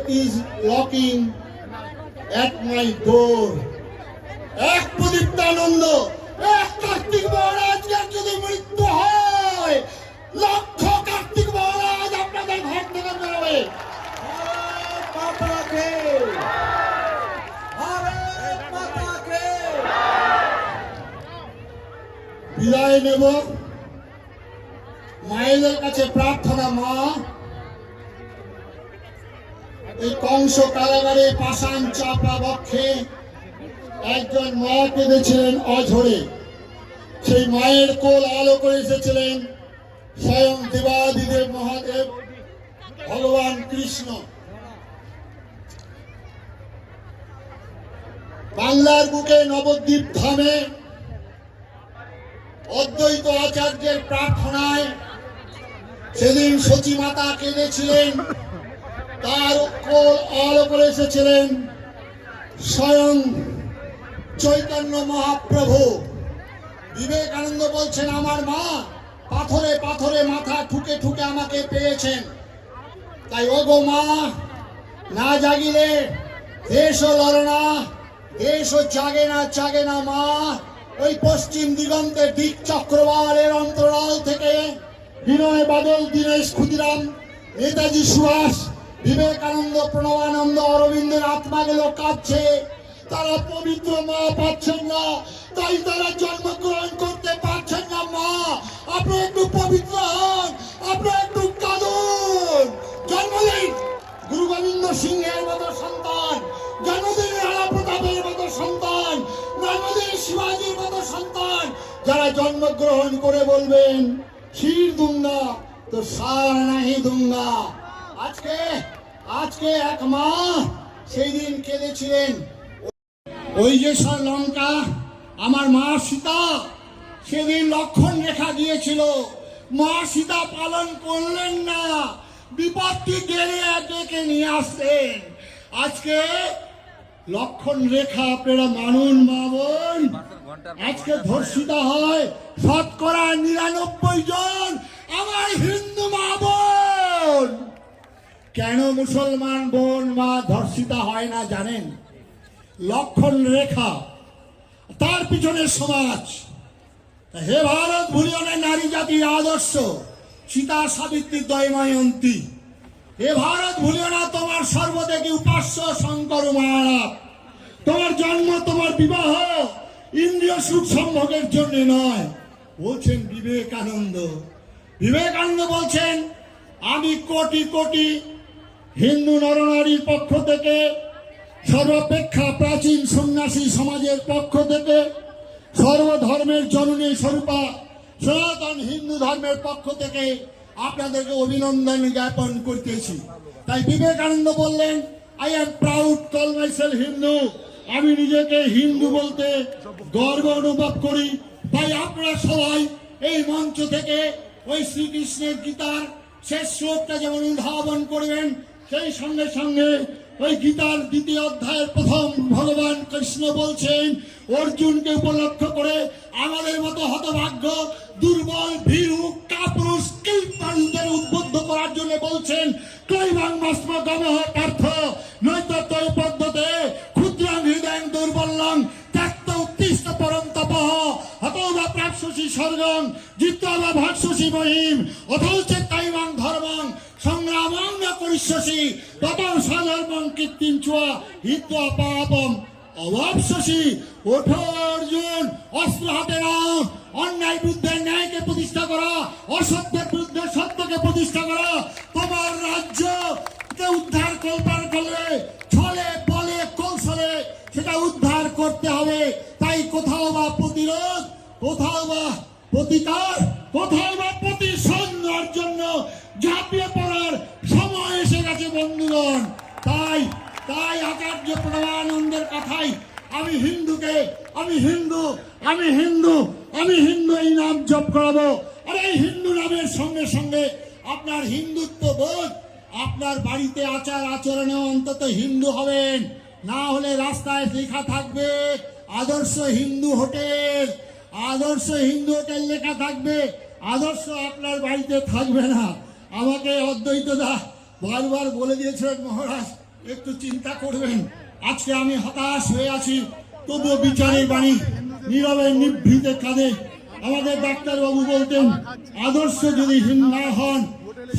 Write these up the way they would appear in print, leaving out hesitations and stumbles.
death is knocking at my door. এক প্রদীপ্তানন্দ, এক কার্তিক মহারাজের যদি মৃত্যু হয়, লক্ষ কার্তিক মহারাজ আপনাদের ঘর থেকে বেরোবে। বিদায় নেব। মায়েদের কাছে প্রার্থনা, মা, এই কংস কারাগারে পাষাণ চাপা বক্ষে একজন মা কেঁদেছিলেন অঝরে। সেই মায়ের কোল আলো করে এসেছিলেন স্বয়ং দেবাদিদেব মহাদেব ভগবান কৃষ্ণ। বাংলার বুকে নবদ্বীপ ধামে অদ্বৈত আচার্যের প্রার্থনায় সেদিন সচী মাতা কেঁদেছিলেন, তার কোল আলো করে এসেছিলেন স্বয়ং চৈতন্য মহাপ্রভু। বিবেকানন্দ বলছেন, আমার মা পাথরে পাথরে মাথা ঠুকে ঠুকে আমাকে পেয়েছেন। তাই ওগো মা, না জাগিলে দেশও লড়ে না, দেশও জাগে না, জাগে না মা। ওই পশ্চিম দিগন্তের দিক চক্রবালের অন্তরাল থেকে বিনয় বাদল, দীনেশ ক্ষুদিরাম, নেতাজি সুভাষ, বিবেকানন্দ, প্রণবানন্দ, অরবিন্দের আত্মা গেল কাঁদছে। তারা পবিত্র মা পাচ্ছেন না, তাই তারা জন্মগ্রহণ করতে পারছেন না। মা, আপনি একটু পবিত্র হন, আপনি একটু কাঁদুন। জন্মদিন গুরু গোবিন্দ সিংহের মতো সন্তান, জন্মদিন রাণা প্রতাপের মতো সন্তান, জন্মদিন শিবাজির মতো সন্তান যারা জন্মগ্রহণ করে বলবেন ক্ষীর দুঙ্গা তো সার নাহি দুঙ্গা। আজকে এক মা সেই দিন কেঁদেছিলেন। ওই যে সব লঙ্কা, আমার মা সীতা সেদিন লক্ষণ রেখা দিয়েছিল, মা সীতা পালন করলেন না, বিপত্তি ডেকে নিয়ে আসলেন। আজকে লক্ষণ রেখা আপনারা মানুন মা বোন। আজকে ধর্ষিতা হয় 99% জন আমার হিন্দু মা বোন। কেন মুসলমান বোন মা ধর্ষিতা হয় না জানেন? লক্ষণ রেখা, তার পিছনে সমাজ। হে ভারত ভুলিও না নারী জাতির আদর্শ, সীতা সাবিত্রী দয়ময়ন্তী। হে ভারত ভুলিও না তোমার সর্বদেবী উপাস্য শঙ্কর মহারাজ। তোমার জন্ম, তোমার বিবাহ ইন্দ্রিয় সুখ সম্ভোগের জন্য নয়, বলছেন বিবেকানন্দ। বিবেকানন্দ বলছেন, আমি কোটি কোটি হিন্দু নরনারীর পক্ষ থেকে, সর্বাপেক্ষা প্রাচীন সন্ন্যাসী সমাজের পক্ষ থেকে, সর্বধর্মের জননী স্বরূপা সনাতন হিন্দু ধর্মের পক্ষ থেকে আপনাদেরকে অভিনন্দন জ্ঞাপন করতেছি। তাই বিবেকানন্দ বললেন, I am proud call myself Hindu. আমি নিজেকে হিন্দু বলতে গর্ব অনুভব করি। তাই আপনারা সবাই এই মঞ্চ থেকে ওই শ্রীকৃষ্ণের গীতার শেষ শ্লোকটা যেমন উদ্ভাবন করবেন, সেই সঙ্গে সঙ্গে ওই গীতার 2য় অধ্যায়ের প্রথম ভগবান কৃষ্ণ বলছেন অর্জুনকে উপলক্ষ করে, আমাদের মতো হতভাগ্য, দুর্বল, ভীরু, কাপুরুষ, কীর্তনদের উদ্বুদ্ধ করার জন্য বলছেন, ক্লৈবাং মাস্ম গমঃ পার্থ নৈতত্তয় পদ্ধতে ক্ষুদ্রং হৃদয়ং দুর্বলং ত্যক্ত উত্তিষ্ঠ পরম তপঃ হতো বা প্রাপ্স্যসি স্বর্গং জিত্বা বা ভাস্যসি মহিম অথৌচে তাইবাং ধর্মং সংগ্রামং ন করিষ্যসি ততং স্বধর্মং কীর্তিং চ হিত্বা পাপম অবাপ্স্যসি। ওঠো অর্জুন, অস্ত্র হাতে নাও, অন্যায় বিরুদ্ধে ন্যায়কে প্রতিষ্ঠা করা, অসত্যের বিরুদ্ধে সত্যকে প্রতিষ্ঠা করা। তোমার রাজ্যকে উদ্ধার করলে ছলে বলে কৌশলে সেটা উদ্ধার করতে হবে। তাই কোথাও বা প্রতিরোধ, কোথাও বা প্রতিকার, কোথাও বা প্রতিশোধ নেওয়ার জন্য ঝাঁপিয়ে পড়ার সময় এসে গেছে বন্ধুগণ। তাই আচার্য প্রণবানন্দের কথাই আমি হিন্দু এই নাম জপ করাবো। আর এই হিন্দু নামের সঙ্গে সঙ্গে আপনার হিন্দুত্ব বোধ, আপনার বাড়িতে আচার আচরণে অন্তত হিন্দু হবেন। না হলে রাস্তায় লেখা থাকবে আদর্শ হিন্দু হোটেল, আদর্শ হিন্দু হোটেল লেখা থাকবে, আদর্শ আপনার বাড়িতে থাকবে না। আমাকে অদ্বৈতদা বারবার বলে দিয়েছিলেন, মহারাজ একটু চিন্তা করবেন। আজকে আমি হতাশ হয়ে আছি, তবুও বিচারের বাণী নীরবে নিভৃতে কাঁদে। আমাদের ডাক্তারবাবু বলতেন আদর্শ যদি হীন না হন,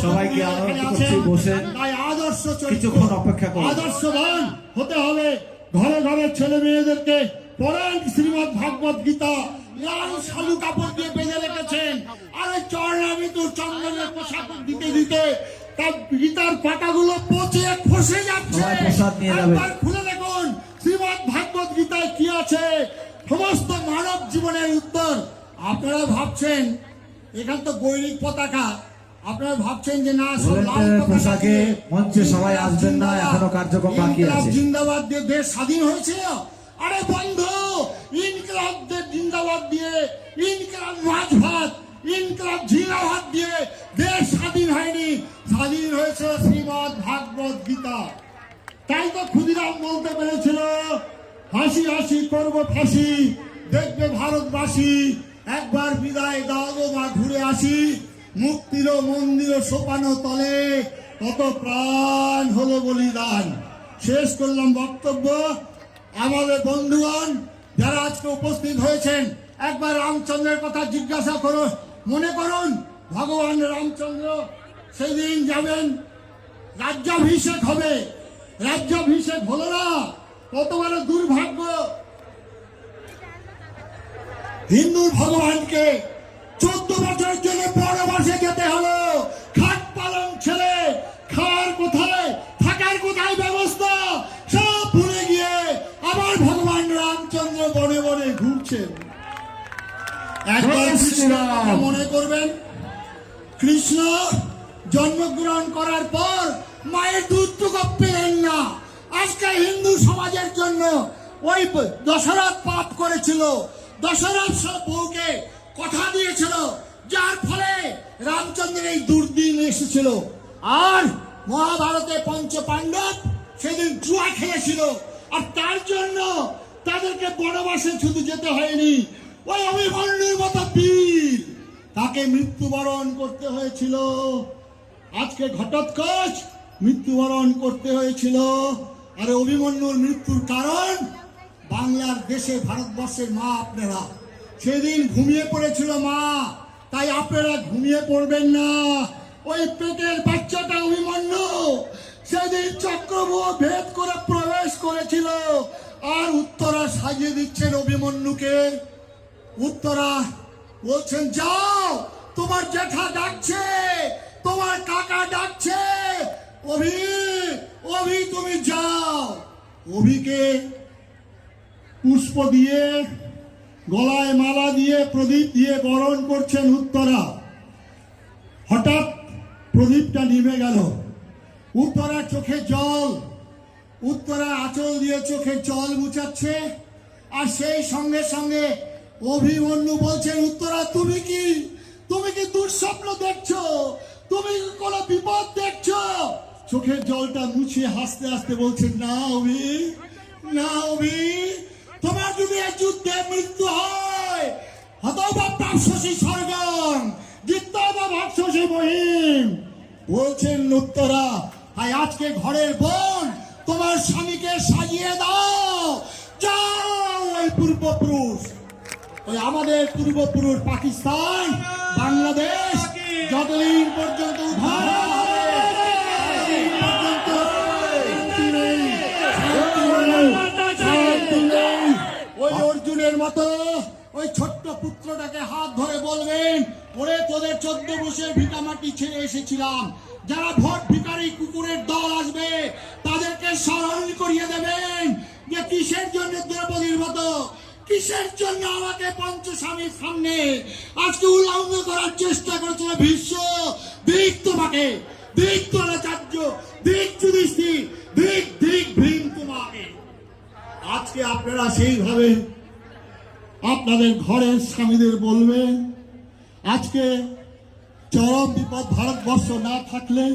সবাইকে আনন্দ করছি, বসে তাই আদর্শ কিছুক্ষণ অপেক্ষা করুন। আদর্শবান হতে হবে। ঘরে ঘরে ছেলে মেয়েদেরকে পড়েন শ্রীমদ ভাগবত গীতা, লাল শালু কাপড় দিয়ে বেঁধে রেখেছেন, আর ওই চরণামিতুর চন্দনের পোশাক দিতে দিতে তার গীতার পাতাগুলো পচে খসে যাচ্ছে। সবাই প্রসাদ নিয়ে যাবেন। একবার খুলে দেখুন শ্রীমদ ভাগবত গীতায় কি আছে, সমস্ত মানব জীবনের উত্তর। আপনারা ভাবছেন এখান তো গৈরিক পতাকা, আপনারা ভাবছেন যে না সব লাল ভলেন্টিয়ারের পতাকা পোশাকে দিয়ে মঞ্চে সবাই আসবেন না, এখনো কার্যক্রম বাকি ইনকিলাব আছে। জিন্দাবাদ দিয়ে দেশ স্বাধীন হয়েছিল। আরে বন্ধু, ইনকিলাবদের জিন্দাবাদ দিয়ে, ইনকিলাব মাছ ভাত, ইনকিলাব ঝিঙা ভাত দিয়ে দেশ স্বাধীন হয়নি, স্বাধীন হয়েছে শ্রীমদ ভাগবত গীতা। তাই তো ক্ষুদিরাম বলতে পেরেছিল হাসি হাসি করবো ফাঁসি, দেখবে ভারতবাসী একবার বিদায় দাও গো মা, ঘুরে আসি মুক্তির মন্দির সোপানো তলে, কত প্রাণ হলো বলিদান। শেষ করলাম বক্তব্য। আমাদের বন্ধুগণ যারা আজকে উপস্থিত হয়েছেন, একবার রামচন্দ্রের কথা জিজ্ঞাসা করো, মনে করুন ভগবান রামচন্দ্র সেদিন যাবেন, রাজ্যাভিষেক হবে, রাজ্যাভিষেক হলো না, কত বড় দুর্ভাগ্য। হিন্দু ভগবানকে 14 বছরের জন্য বনবাসে যেতে হলো, খাট পালং ছেড়ে, খাওয়ার কোথায়, থাকার কোথায় ব্যবস্থা সব ভুলে গিয়ে আবার ভগবান রামচন্দ্র বনে বনে ঘুরছেন। একবার কৃষ্ণকে মনে করবেন, কৃষ্ণ জন্মগ্রহণ করার পর মায়ের দুধটুকু পেলেন না। আজকে হিন্দু সমাজের জন্য ওই দশরথ পাপ করেছিল, দশরথ সব বউকে কথা দিয়েছিল, যার ফলে রামচন্দ্রের এই দুর্দিন এসেছিল। আর মহাভারতে পঞ্চ পাণ্ডব সেদিন জুয়া খেলেছিল, আর তার জন্য তাদেরকে বনবাসে শুধু যেতে হয়নি, ওই অভিমন্যুর মতো বীর তাকে মৃত্যুবরণ করতে হয়েছিল। আজকে ঘটোৎকচ মৃত্যুবরণ করতে হয়েছিল। আর অভিমন্যুর মৃত্যুর কারণ বাংলার দেশে, ভারতবর্ষের মা আপনারা সেদিন ঘুমিয়ে পড়েছিল মা, তাই আপনারা ঘুমিয়ে পড়বেন না। ওই পেটের বাচ্চাটা অভিমন্যু সেদিন চক্রব্যূহ ভেদ করে প্রবেশ করেছিল, আর উত্তরা সাজিয়ে দিচ্ছেন অভিমন্যুকে। উত্তরা বলছেন যাও, তোমার জ্যাঠা ডাকছে, তোমার কাকা ডাকছে, অভি অভি তুমি যাও। অভিকে পুষ্প দিয়ে, গলায় মালা দিয়ে, প্রদীপ দিয়ে বরণ করছেন উত্তরা। হঠাৎ প্রদীপটা নিভে গেল, উত্তরার চোখে জল, উত্তরা আঁচল দিয়ে চোখে জল মুছাচ্ছে। আর সেই সঙ্গে সঙ্গে অভিমন্যু বলছেন উত্তরা তুমি কি দুঃস্বপ্ন দেখছো, তুমি কি কোনো বিপদ দেখছো? চোখের জলটা মুছিয়ে হাসতে হাসতে বলছেন না অভি, না অভি, তোমার যদি এই যুদ্ধে মৃত্যু হয়, হতবা প্রাপসী স্বর্গম, জিত্তবা ভাবসী মহিম। বলছেন উত্তরা, তাই আজকে ঘরের বোন তোমার স্বামীকে সাজিয়ে দাও, যাও ওই পূর্বপুরুষ, ওই আমাদের পূর্বপুরুষ পাকিস্তান বাংলাদেশ যতদিন পর্যন্ত উদ্ধার না হবে, ততদিন পর্যন্ত শান্তি নেই, শান্তি নেই। ওই অর্জুনের মতো ওই ছোট্ট পুত্রটাকে হাত ধরে বলবেন, ওরে তোদের 14 বছর ভিটামাটি ছেড়ে এসেছিলাম, যারা ভোট ভিখারি কুকুরের দল আসবে তাদেরকে স্মরণ করিয়ে দেবেন যে কিসের জন্য দ্রৌপদীর মতো, কিসের জন্য আমাকে পঞ্চস্বামীর সামনে আজকে উল্লঙ্ঘন করার চেষ্টা করেছিল ভীষ্ম। দিক তোমাকে, দিক দ্রোণাচার্য, দিক যুধিষ্ঠির, দিক দিক ভীম তোমাকে। আজকে আপনারা সেইভাবে আপনাদের ঘরের স্বামীদের বলবেন, আজকে চরম বিপদ, ভারতবর্ষ না থাকলে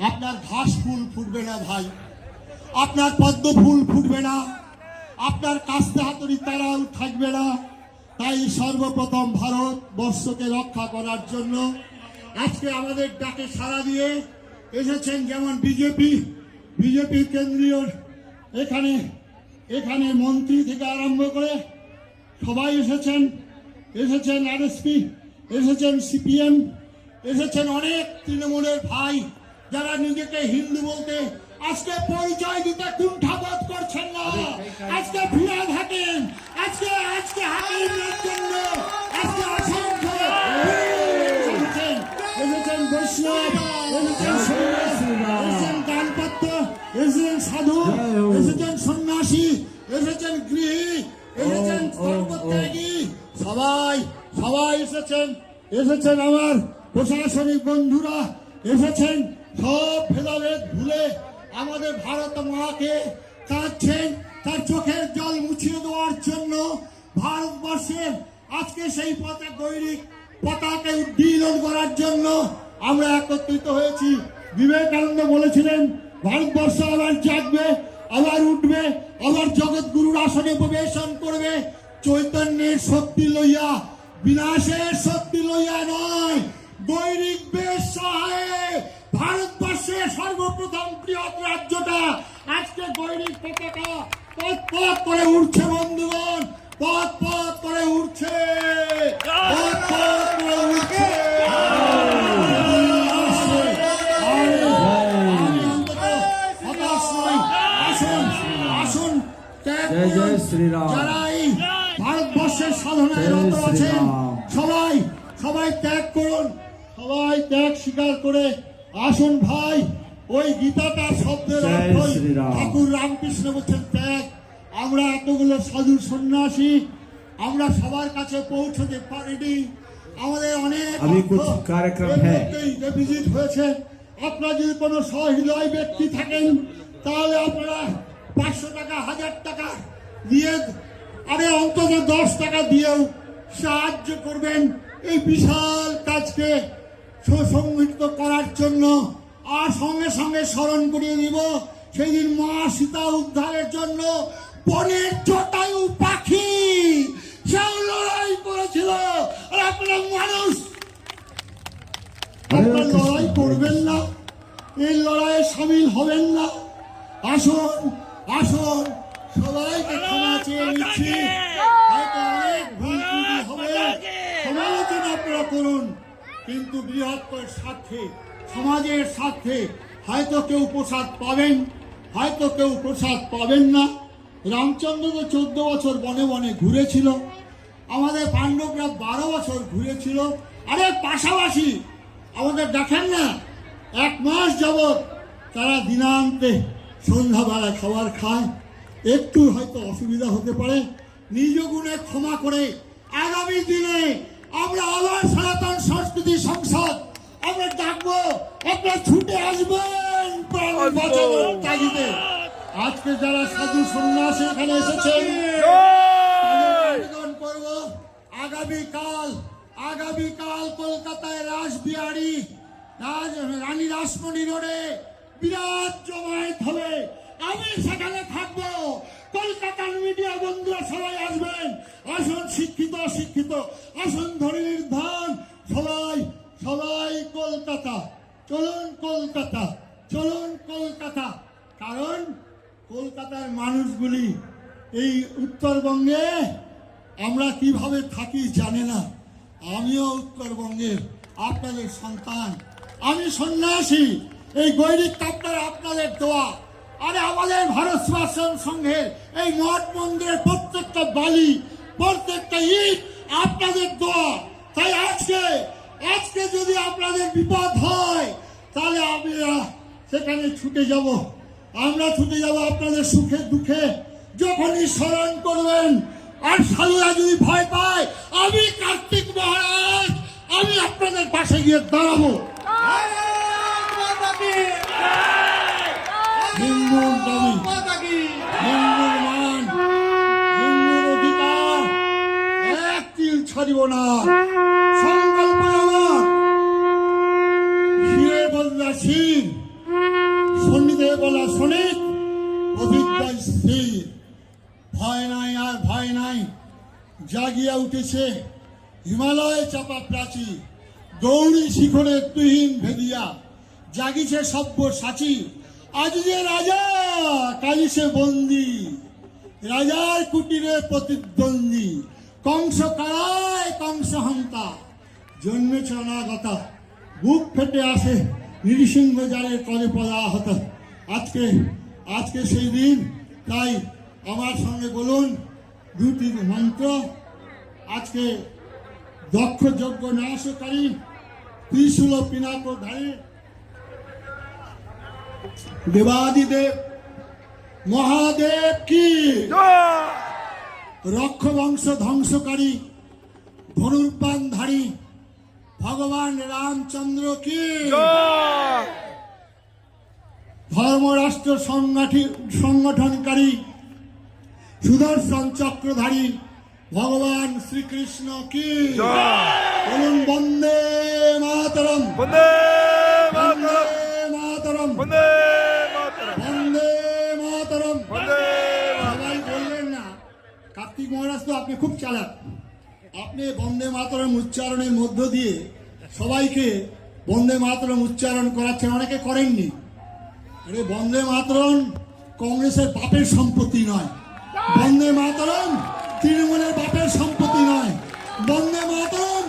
আপনার ঘাস ফুল ফুটবে না ভাই, আপনার পদ্ম ফুল ফুটবে না, আপনার কাস্তে হাতুড়ি তারাও থাকবে না। তাই সর্বপ্রথম ভারতবর্ষকে রক্ষা করার জন্য আজকে আমাদের ডাকে সাড়া দিয়ে এসেছেন যেমন বিজেপি, বিজেপির কেন্দ্রীয় এখানে এখানে মন্ত্রী থেকে আরম্ভ করে সবাই এসেছেন আরএসপি, এসেছেন সিপিএম, এসেছেন অনেক তৃণমূলের ভাই যারা নিজেকে হিন্দু বলতে আজকে পরিচয় দিতে কুণ্ঠাবোধ করছেন না। আজকে ফিরে থাকেন, আজকে হাকিমের জন্য আজকে অসংখ্য এসেছেন বৈষ্ণব, এসেছেন সন্ন্যাসী, এসেছেন দানপত্য, এসেছেন সাধু, এসেছেন সন্ন্যাসী, এসেছেন গৃহী, এসেছেন সর্বত্যাগী, সবাই এসেছেন আমার প্রশাসনিক বন্ধুরা, এসেছেন সব ভেদাভেদ ভুলে আমাদের ভারত মাকে কাঁদছেন তার চোখের জল মুছিয়ে দেওয়ার জন্য। ভারতবর্ষের আজকে সেই গৈরিক পতাকা উড্ডীন করার জন্য আমরা একত্রিত হয়েছি। বিবেকানন্দ বলেছিলেন ভারতবর্ষ আবার জাগবে, আবার উঠবে, আবার জগৎগুরুর আসনে প্রবেশন করবে চৈতন্যের শক্তি লইয়া, বিনাশের শক্তি লইয়া নয়। গৈরিক বেশ সহায়ে ভারতবর্ষের সর্বপ্রথম বৃহৎ রাজ্যটা আজকে গৈরিক পতাকা পথ পথ করে উঠছে বন্ধুগণ, পথ পথ করে উঠছে, পথ পথ করে উঠছে। আসুন জয় জয় শ্রীরাম। যারা এই ভারতবর্ষের সাধনায় রত আছেন সবাই ত্যাগ করুন, সবাই ত্যাগ স্বীকার করে আসুন ভাই। ওই গীতাটা শব্দের অর্থ ঠাকুর রামকৃষ্ণ বলছেন ত্যাগ। আমরা এতগুলো সাধু সন্ন্যাসী আমরা সবার কাছে পৌঁছতে পারিনি, আমাদের অনেক ভিজিট হয়েছে। আপনারা যদি কোনো সহৃদয় ব্যক্তি থাকেন তাহলে আপনারা 500 টাকা 1000 টাকা দিয়ে অন্তত 10 টাকা দিয়েও সাহায্য করবেন এই বিশাল কাজকে সুসংগঠিত করার জন্য। আর সঙ্গে সঙ্গে স্মরণ করিয়ে দিব সেই দিন মা সীতা উদ্ধারের জন্য বনের জটায়ু পাখি সেও লড়াই করেছিল। আর আপনারা মানুষ আপনারা লড়াই করবেন না, এই লড়াইয়ে সামিল হবেন না। আসুন সবাইকে ক্ষমা চেয়ে নিচ্ছি, হয়তো অনেক ভুল ত্রুটি হবে, সমালোচনা আপনারা করুন, কিন্তু বৃহত্তর স্বার্থে সমাজের স্বার্থে হয়তো কেউ প্রসাদ পাবেন, হয়তো কেউ প্রসাদ পাবেন না। রামচন্দ্র তো 14 বছর বনে বনে ঘুরেছিল, আমাদের পাণ্ডবরা 12 বছর ঘুরেছিল। আরে পাশাপাশি আমাদের দেখেন না 1 মাস যাবৎ তারা দিনান্তে সন্ধ্যাবেলা খাবার খায়। একটু হয়তো অসুবিধা হতে পারে, নিজ গুণে ক্ষমা করে আগামী দিনে আমরা আবার সনাতন সংস্কৃতি সংসদ আমরা ডাকবো, আপনারা ছুটে আসবেন প্রাণ বাঁচানোর তাগিদে। আজকে যারা সাধু সন্ন্যাসী এখানে এসেছেন আবেদন করব, আগামীকাল কলকাতায় রাসবিহারী রানী রাসমণি রোডে বিরাট জমায়েত হবে, আমি সেখানে থাকবো। কলকাতার মিডিয়া বন্ধুরা সবাই আসবেন। আসুন শিক্ষিত আসুন ধরনীর ধান, সবাই কলকাতা চলুন কলকাতা। কারণ কলকাতার মানুষগুলি এই উত্তরবঙ্গে আমরা কিভাবে থাকি জানে না। আমিও উত্তরবঙ্গের আপনাদের সন্তান, আমি সন্ন্যাসী। এই গৈরিক কাপড় আপনাদের দোয়া। আরে আমাদের ভারত সেবাশ্রম সংঘের এই মঠ মন্দিরের প্রত্যেকটা বালি, প্রত্যেকটা ইট আপনাদের দোয়া। তাই আজকে যদি আপনাদের বিপদ হয় তাহলে আমরা সেখানে ছুটে যাব, আপনাদের সুখে দুঃখে। যখনই স্মরণ করবেন আর সাধুরা যদি ভয় পায়, আমি কার্তিক মহারাজ আমি আপনাদের পাশে গিয়ে দাঁড়াবো। হিন্দুর দাবি, হিন্দুর মান, হিন্দুর অধিকার এক তিল ছাড়িব না। সংকল্প আমার শিরে বললা শিব, সন্নিধে বলা সনিত, অভিজ্ঞায় স্থির। ভয় নাই আর ভয় নাই, জাগিয়া উঠেছে হিমালয় চাপা প্রাচী, গৌরী শিখরে তুহিন ভেদিয়া জাগিছে সভ্য সাচী। আজ যে রাজা কালি সে বন্দি, রাজার কুটিরে প্রতিদ্বন্দ্বী, কংস কারায় কংস হন্তা, জন্মেছে অনাগতা, বুক ফেটে আসে নৃসিংহ জালের তলে পদাহত। আজকে আজকে সেই দিন, তাই আমার সঙ্গে বলুন দুটি মন্ত্র। আজকে দক্ষ যজ্ঞ নাশকারী ত্রিশূল পিনাকধারী দেবাদিদেব মহাদেব কি, রক্ষ বংশ ধ্বংসকারী ধনুর্বাণধারী ভগবান রামচন্দ্র কি, ধর্মরাষ্ট্র সংগঠনকারী সুদর্শন চক্রধারী ভগবান শ্রীকৃষ্ণ কি। বলুন বন্দে মাতরম, বন্দে বন্দে মাতরম, মাতরম, বন্দে মাতরম, বন্দে মাতরম। বন্দে সবাই বললেন না, কার্তিক মহারাজ তো আপনি খুব চালাক, আপনি বন্দে মাতরম উচ্চারণের মধ্য দিয়ে সবাইকে বন্দে মাতরম উচ্চারণ করাচ্ছেন, অনেকে করেননি। আরে বন্দে মাতরম কংগ্রেসের বাপের সম্পত্তি নয়, বন্দে মাতরম তৃণমূলের বাপের সম্পত্তি নয়, বন্দে মাতরম